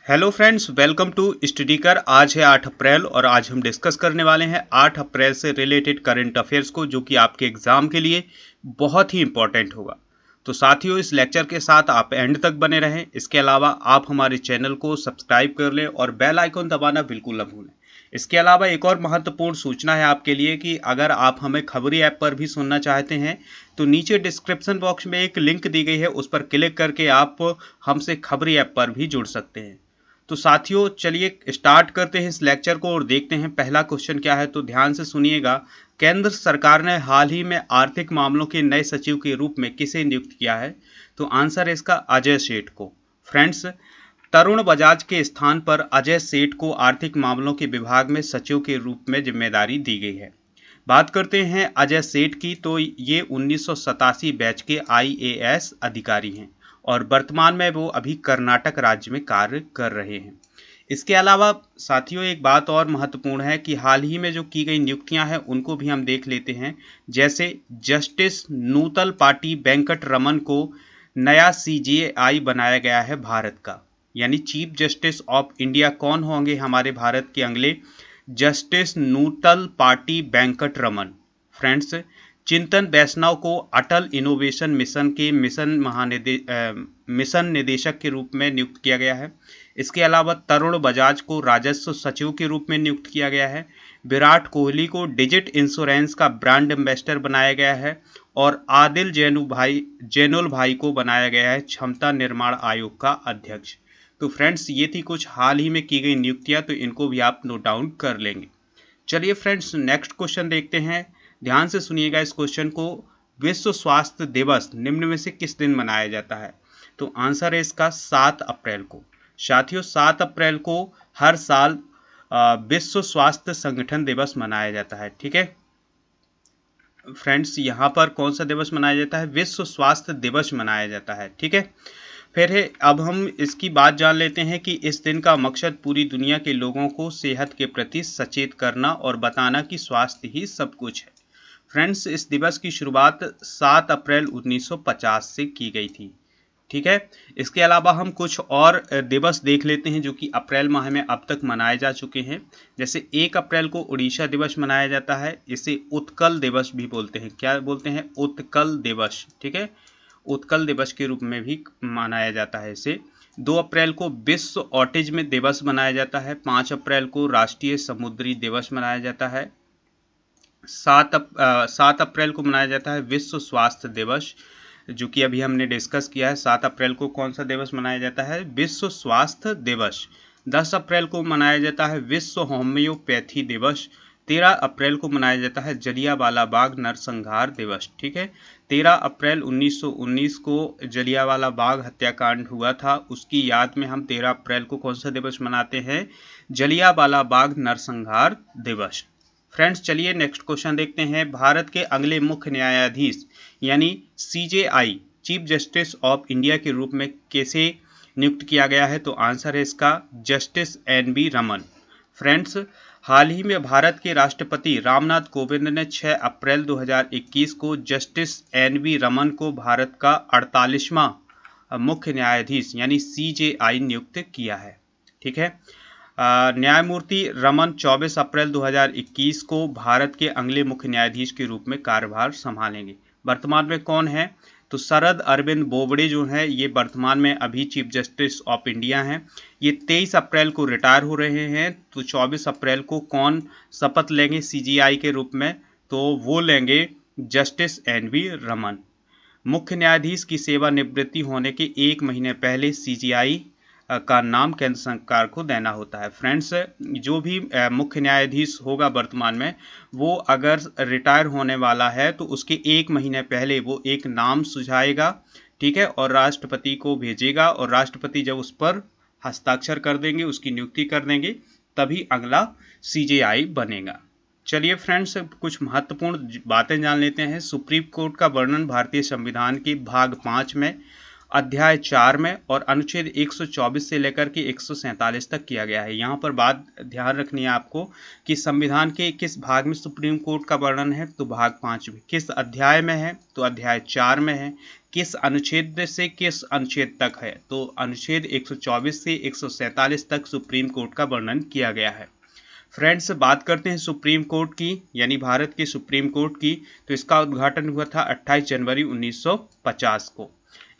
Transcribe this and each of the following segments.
Hello friends, welcome to study कर। आज है 8 अप्रैल और आज हम डिस्कस करने वाले हैं 8 अप्रैल से रिलेटेड करंट अफेयर्स को, जो कि आपके एग्जाम के लिए बहुत ही इंपॉर्टेंट होगा। तो साथियों, इस लेक्चर के साथ आप एंड तक बने रहें। इसके अलावा आप हमारे चैनल को सब्सक्राइब कर लें और बेल आइकन दबाना बिल्कुल न भूलें। इसके अलावा एक और महत्वपूर्ण सूचना है आपके लिए कि अगर आप हमें खबरी ऐप पर भी सुनना चाहते हैं तो नीचे डिस्क्रिप्शन बॉक्स में एक लिंक दी गई है, उस पर क्लिक करके आप हमसे खबरी ऐप पर भी जुड़ सकते हैं। तो साथियों, चलिए स्टार्ट करते हैं इस लेक्चर को और देखते हैं पहला क्वेश्चन क्या है। तो ध्यान से सुनिएगा। केंद्र सरकार ने हाल ही में आर्थिक मामलों के नए सचिव के रूप में किसे नियुक्त किया है? तो आंसर है इसका अजय सेठ को। फ्रेंड्स, तरुण बजाज के स्थान पर अजय सेठ को आर्थिक मामलों के विभाग में सचिव के रूप में जिम्मेदारी दी गई है। बात करते हैं अजय सेठ की, तो ये 1987 बैच के IAS अधिकारी हैं और वर्तमान में वो अभी कर्नाटक राज्य में कार्य कर रहे हैं। इसके अलावा साथियों, एक बात और महत्वपूर्ण है कि हाल ही में जो की गई नियुक्तियां हैं उनको भी हम देख लेते हैं। जैसे जस्टिस नूतल पाटी वेंकट रमन को नया CJI बनाया गया है भारत का, यानी चीफ जस्टिस ऑफ इंडिया कौन होंगे हमारे भारत के अगले? जस्टिस नूतल पाटी वेंकट रमन। फ्रेंड्स, चिंतन वैष्णव को अटल इनोवेशन मिशन के मिशन निदेशक के रूप में नियुक्त किया गया है। इसके अलावा तरुण बजाज को राजस्व सचिव के रूप में नियुक्त किया गया है। विराट कोहली को डिजिट इंश्योरेंस का ब्रांड एम्बेसडर बनाया गया है और आदिल जैनुल भाई को बनाया गया है क्षमता निर्माण आयोग का अध्यक्ष। तो फ्रेंड्स, ये थी कुछ हाल ही में की गई नियुक्तियां, तो इनको भी आप नोट डाउन कर लेंगे। चलिए फ्रेंड्स, नेक्स्ट क्वेश्चन देखते हैं। ध्यान से सुनिएगा इस क्वेश्चन को। विश्व स्वास्थ्य दिवस निम्न में से किस दिन मनाया जाता है? तो आंसर है इसका 7 अप्रैल को। साथियों, 7 अप्रैल को हर साल विश्व स्वास्थ्य संगठन दिवस मनाया जाता है। ठीक है फ्रेंड्स, यहाँ पर कौन सा दिवस मनाया जाता है? विश्व स्वास्थ्य दिवस मनाया जाता है। ठीक है, फिर है अब हम इसकी बात जान लेते हैं कि इस दिन का मकसद पूरी दुनिया के लोगों को सेहत के प्रति सचेत करना और बताना कि स्वास्थ्य ही सब कुछ है। फ्रेंड्स, इस दिवस की शुरुआत 7 अप्रैल 1950 से की गई थी। ठीक है, इसके अलावा हम कुछ और दिवस देख लेते हैं जो कि अप्रैल माह में अब तक मनाए जा चुके हैं। जैसे 1 अप्रैल को उड़ीसा दिवस मनाया जाता है। इसे उत्कल दिवस भी बोलते हैं। क्या बोलते हैं? उत्कल दिवस। ठीक है, उत्कल दिवस के रूप में भी मनाया जाता है इसे। 2 अप्रैल को विश्व ऑटिज्म दिवस मनाया जाता है। 5 अप्रैल को राष्ट्रीय समुद्री दिवस मनाया जाता है। 7 अप्रैल को मनाया जाता है विश्व स्वास्थ्य दिवस, जो कि अभी हमने डिस्कस किया है। 7 अप्रैल को कौन सा दिवस मनाया जाता है? विश्व स्वास्थ्य दिवस। 10 अप्रैल को मनाया जाता है विश्व होम्योपैथी दिवस। 13 अप्रैल को मनाया जाता है जलियांवाला बाग नरसंहार दिवस। ठीक है, 13 अप्रैल 1919 को जलियांवाला बाग हत्याकांड हुआ था, उसकी याद में हम 13 अप्रैल को कौन सा दिवस मनाते हैं? जलियांवाला बाग नरसंहार दिवस। फ्रेंड्स, चलिए नेक्स्ट क्वेश्चन देखते हैं। भारत के अगले मुख्य न्यायाधीश यानी CJI chief justice of India के रूप में कैसे नियुक्त किया गया है? तो आंसर है इसका जस्टिस NV रमन। फ्रेंड्स, हाल ही में भारत के राष्ट्रपति रामनाथ कोविंद ने 6 अप्रैल 2021 को जस्टिस NV रमन को भारत का 48वां मुख्य न्यायाधीश यानी CJI नियुक्त किया है। ठीक है, न्यायमूर्ति रमन 24 अप्रैल 2021 को भारत के अगले मुख्य न्यायाधीश के रूप में कार्यभार संभालेंगे। वर्तमान में कौन है? तो शरद अरविंद बोबडे जो है, ये वर्तमान में अभी चीफ जस्टिस ऑफ इंडिया हैं। ये 23 अप्रैल को रिटायर हो रहे हैं। तो 24 अप्रैल को कौन शपथ लेंगे CJI के रूप में? तो वो लेंगे जस्टिस NV रमन। मुख्य न्यायाधीश की सेवानिवृत्ति होने के 1 महीने पहले CJI का नाम केंद्र सरकार को देना होता है। फ्रेंड्स, जो भी मुख्य न्यायाधीश होगा वर्तमान में, वो अगर रिटायर होने वाला है तो उसके 1 महीने पहले वो एक नाम सुझाएगा। ठीक है, और राष्ट्रपति को भेजेगा और राष्ट्रपति जब उस पर हस्ताक्षर कर देंगे, उसकी नियुक्ति कर देंगे, तभी अगला CJI बनेगा। चलिए फ्रेंड्स, कुछ महत्वपूर्ण बातें जान लेते हैं। सुप्रीम कोर्ट का वर्णन भारतीय संविधान के भाग 5 में अध्याय 4 में और अनुच्छेद 124 से लेकर के 147 तक किया गया है। यहाँ पर बात ध्यान रखनी है आपको कि संविधान के किस भाग में सुप्रीम कोर्ट का वर्णन है? तो भाग 5 में। किस अध्याय में है? तो अध्याय 4 में है। किस अनुच्छेद से किस अनुच्छेद तक है, तो अनुच्छेद 124 से 147 तक सुप्रीम कोर्ट का वर्णन किया गया है। फ्रेंड्स, बात करते हैं सुप्रीम कोर्ट की, यानी भारत के सुप्रीम कोर्ट की, तो इसका उद्घाटन हुआ था 28 जनवरी 1950 को।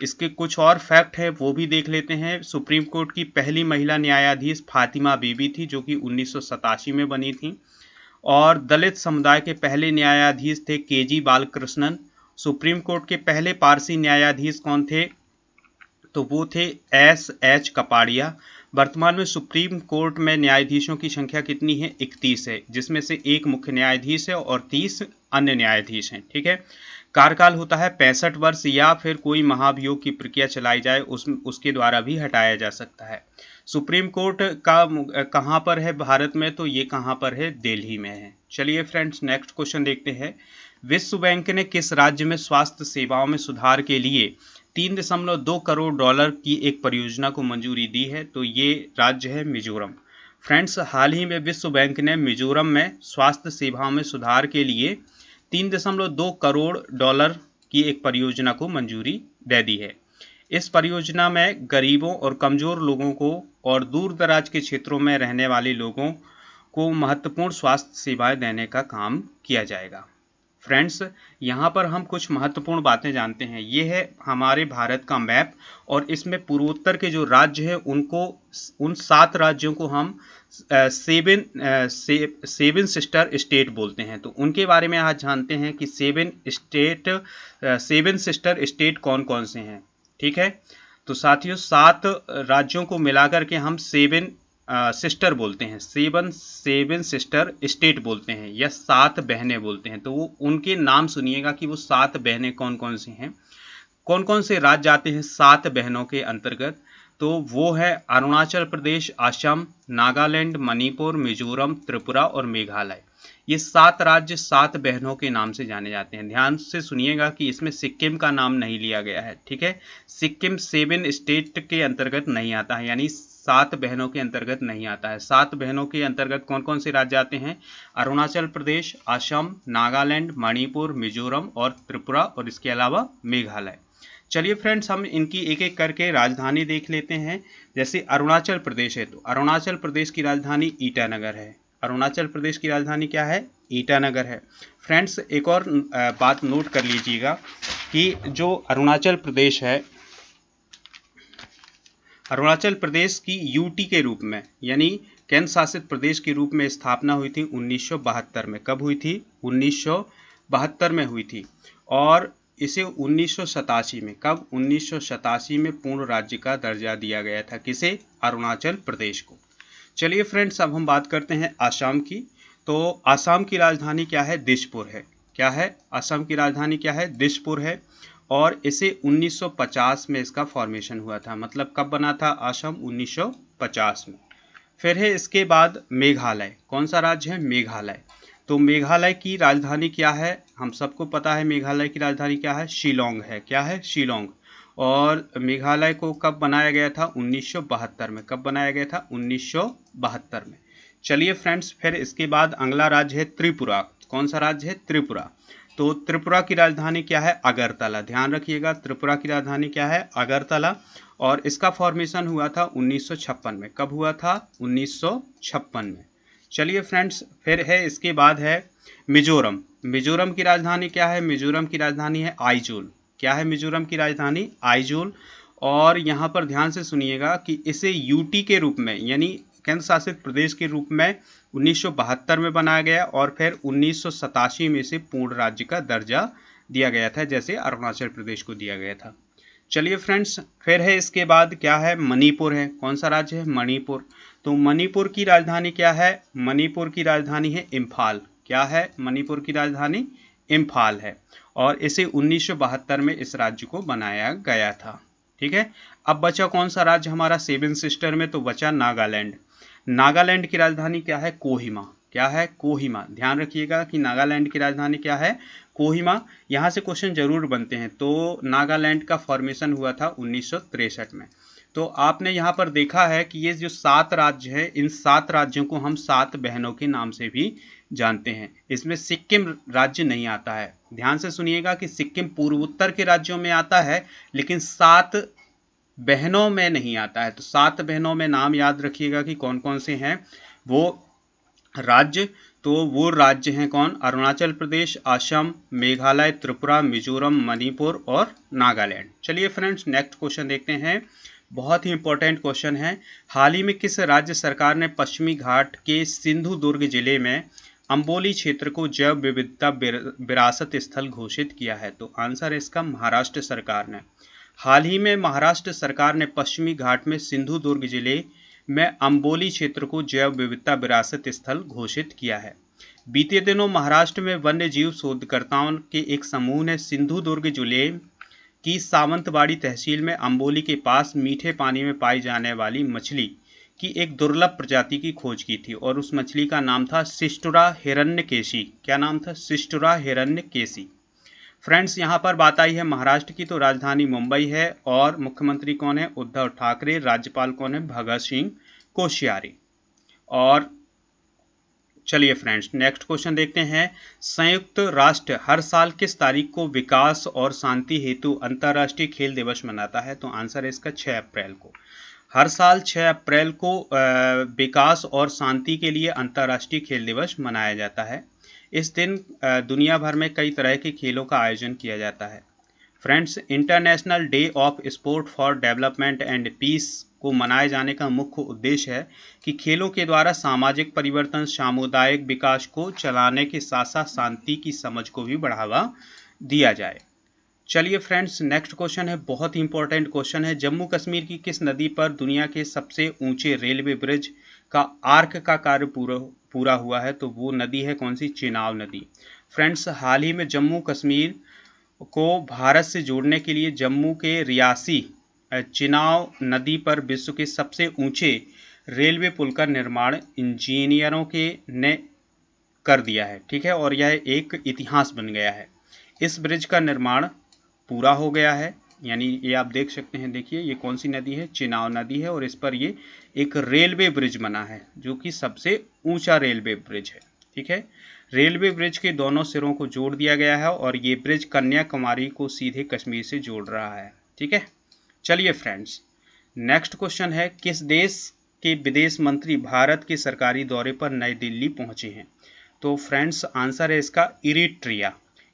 इसके कुछ और फैक्ट है वो भी देख लेते हैं। सुप्रीम कोर्ट की पहली महिला न्यायाधीश फातिमा बीबी थी, जो कि 1987 में बनी थी। और दलित समुदाय के पहले न्यायाधीश थे केजी बालकृष्णन। सुप्रीम कोर्ट के पहले पारसी न्यायाधीश कौन थे, तो वो थे एस.एच. कपाड़िया। वर्तमान में सुप्रीम कोर्ट में न्यायाधीशों की संख्या कितनी है, 31 है, जिसमें से एक मुख्य न्यायाधीश है और 30 अन्य न्यायाधीश हैं। ठीक है। कार्यकाल होता है 65 वर्ष, या फिर कोई महाभियोग की प्रक्रिया चलाई जाए उसके द्वारा भी हटाया जा सकता है। सुप्रीम कोर्ट का कहाँ पर है भारत में, तो ये कहाँ पर है, दिल्ली में है। चलिए फ्रेंड्स, नेक्स्ट क्वेश्चन देखते हैं। विश्व बैंक ने किस राज्य में स्वास्थ्य सेवाओं में सुधार के लिए 3.2 करोड़ डॉलर की एक परियोजना को मंजूरी दी है, तो ये राज्य है मिजोरम। फ्रेंड्स, हाल ही में विश्व बैंक ने मिजोरम में स्वास्थ्य सेवाओं में सुधार के लिए 3.2 करोड़ डॉलर की एक परियोजना को मंजूरी दे दी है। इस परियोजना में गरीबों और कमजोर लोगों को और दूर दराज के क्षेत्रों में रहने वाले लोगों को महत्वपूर्ण स्वास्थ्य सेवाएं देने का काम किया जाएगा। फ्रेंड्स, यहाँ पर हम कुछ महत्वपूर्ण बातें जानते हैं। ये है हमारे भारत का मैप, और इसमें पूर्वोत्तर के जो राज्य हैं उनको, उन 7 राज्यों को हम सेवन सिस्टर स्टेट बोलते हैं। तो उनके बारे में आज जानते हैं कि 7 सिस्टर स्टेट कौन कौन से हैं। ठीक है। तो साथियों, 7 राज्यों को मिलाकर के हम 7 सिस्टर बोलते हैं, 7 सिस्टर स्टेट बोलते हैं, या 7 बहनें बोलते हैं। तो वो उनके नाम सुनिएगा कि वो 7 बहनें कौन कौन सी हैं, कौन कौन से राज्य आते हैं 7 बहनों के अंतर्गत। तो वो है अरुणाचल प्रदेश, असम, नागालैंड, मणिपुर, मिजोरम, त्रिपुरा और मेघालय। ये 7 राज्य 7 बहनों के नाम से जाने जाते हैं। ध्यान से सुनिएगा कि इसमें सिक्किम का नाम नहीं लिया गया है। ठीक है। सिक्किम 7 स्टेट के अंतर्गत नहीं आता है, यानी 7 बहनों के अंतर्गत नहीं आता है। 7 बहनों के अंतर्गत कौन कौन से राज्य आते हैं, अरुणाचल प्रदेश, असम, नागालैंड, मणिपुर, मिजोरम और त्रिपुरा, और इसके अलावा मेघालय। चलिए फ्रेंड्स, हम इनकी एक एक करके राजधानी देख लेते हैं। जैसे अरुणाचल प्रदेश है, तो अरुणाचल प्रदेश की राजधानी ईटानगर है। अरुणाचल प्रदेश की राजधानी क्या है, ईटानगर है। फ्रेंड्स, एक और बात नोट कर लीजिएगा कि जो अरुणाचल प्रदेश है, अरुणाचल प्रदेश की यूटी के रूप में, यानी केंद्र शासित प्रदेश के रूप में स्थापना हुई थी 1972 में। कब हुई थी, 1972 में हुई थी। और इसे 1987 में, कब, 1987 में पूर्ण राज्य का दर्जा दिया गया था। किसे, अरुणाचल प्रदेश को। चलिए फ्रेंड्स, अब हम बात करते हैं आसाम की। तो आसाम की राजधानी क्या है, दिसपुर है। क्या है, असम की राजधानी क्या है, दिसपुर है। और इसे 1950 में इसका फॉर्मेशन हुआ था। मतलब कब बना था असम, 1950 में। फिर है इसके बाद मेघालय। कौन सा राज्य है, मेघालय। तो मेघालय की राजधानी क्या है, हम सबको पता है मेघालय की राजधानी क्या है, शिलोंग है। क्या है, शिलोंग। और मेघालय को कब बनाया गया था, 1972 में। कब बनाया गया था, 1972 में। चलिए फ्रेंड्स, फिर इसके बाद अगला राज्य है त्रिपुरा। कौन सा राज्य है, त्रिपुरा। तो त्रिपुरा की राजधानी क्या है, अगरतला। ध्यान रखिएगा, त्रिपुरा की राजधानी क्या है, अगरतला। और इसका फॉर्मेशन हुआ था 1956 में। कब हुआ था, 1956 में। चलिए फ्रेंड्स, फिर है इसके बाद है मिजोरम। मिजोरम की राजधानी क्या है, मिजोरम की राजधानी है आइजोल। क्या है मिजोरम की राजधानी, आइजोल। और यहाँ पर ध्यान से सुनिएगा कि इसे यूटी के रूप में, यानी केंद्र शासित प्रदेश के रूप में 1972 में बनाया गया, और फिर 1987 में इसे पूर्ण राज्य का दर्जा दिया गया था, जैसे अरुणाचल प्रदेश को दिया गया था। चलिए फ्रेंड्स, फिर है इसके बाद क्या है, मणिपुर है। कौन सा राज्य है, मणिपुर। तो मणिपुर की राजधानी क्या है, मणिपुर की राजधानी है इम्फाल। क्या है, मणिपुर की राजधानी इम्फाल है। और इसे 1972 में इस राज्य को बनाया गया था। ठीक है। अब बचा कौन सा राज्य हमारा 7 सिस्टर में, तो बचा नागालैंड। नागालैंड की राजधानी क्या है, कोहिमा। क्या है, कोहिमा। ध्यान रखिएगा कि नागालैंड की राजधानी क्या है, कोहिमा। यहाँ से क्वेश्चन जरूर बनते हैं। तो नागालैंड का फॉर्मेशन हुआ था 1963 में। तो आपने यहाँ पर देखा है कि ये जो 7 राज्य हैं, इन 7 राज्यों को हम 7 बहनों के नाम से भी जानते हैं। इसमें सिक्किम राज्य नहीं आता है। ध्यान से सुनिएगा कि सिक्किम पूर्वोत्तर के राज्यों में आता है, लेकिन 7 बहनों में नहीं आता है। तो 7 बहनों में नाम याद रखिएगा कि कौन कौन से हैं वो राज्य। तो वो राज्य हैं कौन? अरुणाचल प्रदेश, असम, मेघालय, त्रिपुरा, मिजोरम, मणिपुर और नागालैंड। चलिए फ्रेंड्स, नेक्स्ट क्वेश्चन देखते हैं। बहुत ही इंपॉर्टेंट क्वेश्चन है। हाल ही में किस राज्य सरकार ने पश्चिमी घाट के सिंधु दुर्ग जिले में अम्बोली क्षेत्र को जैव विविधता विरासत स्थल घोषित किया है? तो आंसर है इसका महाराष्ट्र सरकार ने। हाल ही में महाराष्ट्र सरकार ने पश्चिमी घाट में सिंधु दुर्ग जिले में अम्बोली क्षेत्र को जैव विविधता विरासत स्थल घोषित किया है। बीते दिनों महाराष्ट्र में वन्य जीव शोधकर्ताओं के एक समूह ने सिंधु दुर्ग जिले की सावंतवाड़ी तहसील में अम्बोली के पास मीठे पानी में पाई जाने वाली मछली की एक दुर्लभ प्रजाति की खोज की थी और उस मछली का नाम था सिस्टुरा हिरण्यकेशी। क्या नाम था? सिस्टुरा हिरण्यकेशी। फ्रेंड्स, यहाँ पर बात आई है महाराष्ट्र की, तो राजधानी मुंबई है और मुख्यमंत्री कौन है? उद्धव ठाकरे। राज्यपाल कौन है? भगत सिंह कोश्यारी। और चलिए फ्रेंड्स, नेक्स्ट क्वेश्चन देखते हैं। संयुक्त राष्ट्र हर साल किस तारीख को विकास और शांति हेतु अंतर्राष्ट्रीय खेल दिवस मनाता है? तो आंसर है इसका 6 अप्रैल को। हर साल 6 अप्रैल को विकास और शांति के लिए अंतर्राष्ट्रीय खेल दिवस मनाया जाता है। इस दिन दुनिया भर में कई तरह के खेलों का आयोजन किया जाता है। Friends, international day of sport for development and peace को मनाए जाने का मुख्य उद्देश्य है कि खेलों के द्वारा सामाजिक परिवर्तन, सामुदायिक विकास को चलाने के साथ साथ शांति की समझ को भी बढ़ावा दिया जाए। चलिए फ्रेंड्स, नेक्स्ट क्वेश्चन है, बहुत ही इंपॉर्टेंट क्वेश्चन है। जम्मू कश्मीर की किस नदी पर दुनिया के सबसे ऊंचे रेलवे ब्रिज का आर्क का कार्य पूरा हुआ है? तो वो नदी है कौन सी? चिनाब नदी। फ्रेंड्स, हाल ही में जम्मू कश्मीर को भारत से जोड़ने के लिए जम्मू के रियासी चिनाब नदी पर विश्व के सबसे ऊंचे रेलवे पुल का निर्माण इंजीनियरों ने कर दिया है। ठीक है, और यह एक इतिहास बन गया है। इस ब्रिज का निर्माण पूरा हो गया है, यानी ये आप देख सकते हैं। देखिए, ये कौन सी नदी है? चिनाब नदी है और इस पर ये एक रेलवे ब्रिज बना है जो कि सबसे ऊंचा रेलवे ब्रिज है। ठीक है, रेलवे ब्रिज के दोनों सिरों को जोड़ दिया गया है और ये ब्रिज कन्याकुमारी को सीधे कश्मीर से जोड़ रहा है। ठीक है, चलिए फ्रेंड्स, नेक्स्ट क्वेश्चन है। किस देश के विदेश मंत्री भारत के सरकारी दौरे पर नई दिल्ली पहुंचे हैं? तो फ्रेंड्स, आंसर है इसका इरिट्रिया।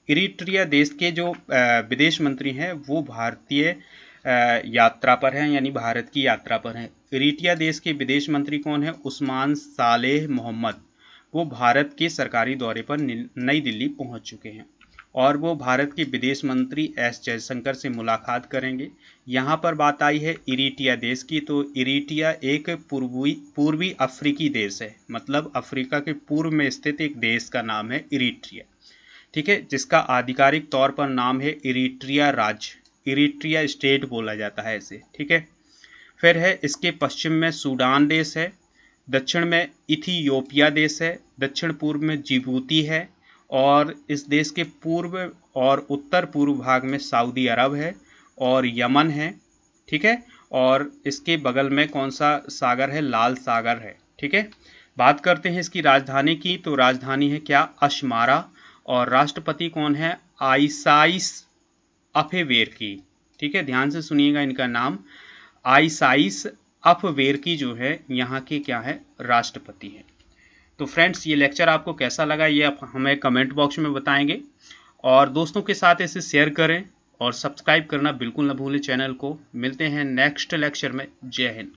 इरिट्रिया देश के जो विदेश मंत्री हैं वो भारतीय यात्रा पर हैं, यानी भारत की यात्रा पर हैं। इरिट्रिया देश के विदेश मंत्री कौन है? उस्मान सालेह मोहम्मद। वो भारत के सरकारी दौरे पर नई दिल्ली पहुंच चुके हैं और वो भारत के विदेश मंत्री एस जयशंकर से मुलाकात करेंगे। यहाँ पर बात आई है इरिट्रिया देश की, तो इरिट्रिया एक पूर्वी अफ्रीकी देश है, मतलब अफ्रीका के पूर्व में स्थित एक देश का नाम है इरिट्रिया। ठीक है, जिसका आधिकारिक तौर पर नाम है इरिट्रिया राज्य, इरिट्रिया स्टेट बोला जाता है इसे। ठीक है, फिर है इसके पश्चिम में सूडान देश है, दक्षिण में इथियोपिया देश है, दक्षिण पूर्व में जिबूती है और इस देश के पूर्व और उत्तर पूर्व भाग में सऊदी अरब है और यमन है। ठीक है, और इसके बगल में कौन सा सागर है? लाल सागर है। ठीक है, बात करते हैं इसकी राजधानी की, तो राजधानी है क्या? अशमारा। और राष्ट्रपति कौन है? आइसाइस अफेवेरकी। ठीक है, ध्यान से सुनिएगा इनका नाम। आइसाइस अफवेरकी जो है यहाँ के क्या है? राष्ट्रपति है। तो फ्रेंड्स, ये लेक्चर आपको कैसा लगा ये आप हमें कमेंट बॉक्स में बताएंगे और दोस्तों के साथ इसे शेयर करें और सब्सक्राइब करना बिल्कुल न भूलें चैनल को। मिलते हैं नेक्स्ट लेक्चर में। जय हिंद।